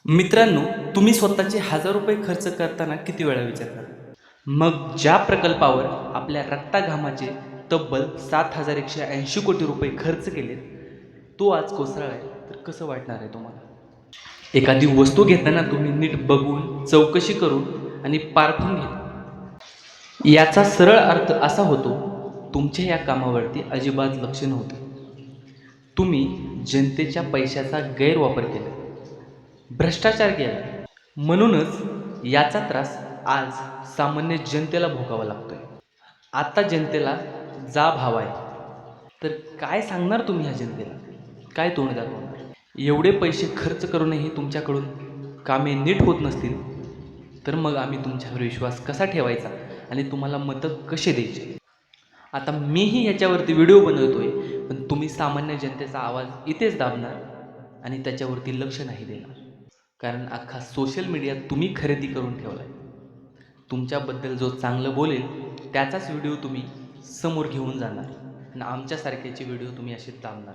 मित्रांनो, तुम्ही स्वतःचे ₹1000 खर्च करताना किती वेळा विचार करा? मग ज्या प्रकल्पावर आपल्या रक्ताघामाचे तब्बल ₹7,180 कोटी खर्च केलेत, तो आज कोसळलाय, तर कसं वाटणार आहे तुम्हाला? एखादी वस्तू घेताना तुम्ही नीट बघून, चौकशी करून आणि पारखून घेता. याचा सरळ अर्थ असा होतो, तुमच्या या कामावरती अजिबात लक्ष नव्हते. तुम्ही जनतेच्या पैशाचा गैरवापर केला, भ्रष्टाचार केला. म्हणूनच याचा त्रास आज सामान्य जनतेला भोगावा लागतोय. आता जनतेला जाब हवा आहे, तर काय सांगणार तुम्ही ह्या जनतेला? काय तोंड दाखवणार? एवढे पैसे खर्च करूनही तुमच्याकडून कामे नीट होत नसतील, तर मग आम्ही तुमच्यावर विश्वास कसा ठेवायचा आणि तुम्हाला मतं कसे द्यायचे? आता मीही ह्याच्यावरती व्हिडिओ बनवतोय, पण तुम्ही सामान्य जनतेचा आवाज इथेच दाबणार आणि त्याच्यावरती लक्ष नाही देणार. कारण अख्खा सोशल मीडिया तुम्ही खरेदी करून ठेवला आहे. तुमच्याबद्दल जो चांगलं बोलेल त्याचाच व्हिडिओ तुम्ही समोर घेऊन जाणार आणि आमच्यासारख्याचे व्हिडिओ तुम्ही असे दाबणार.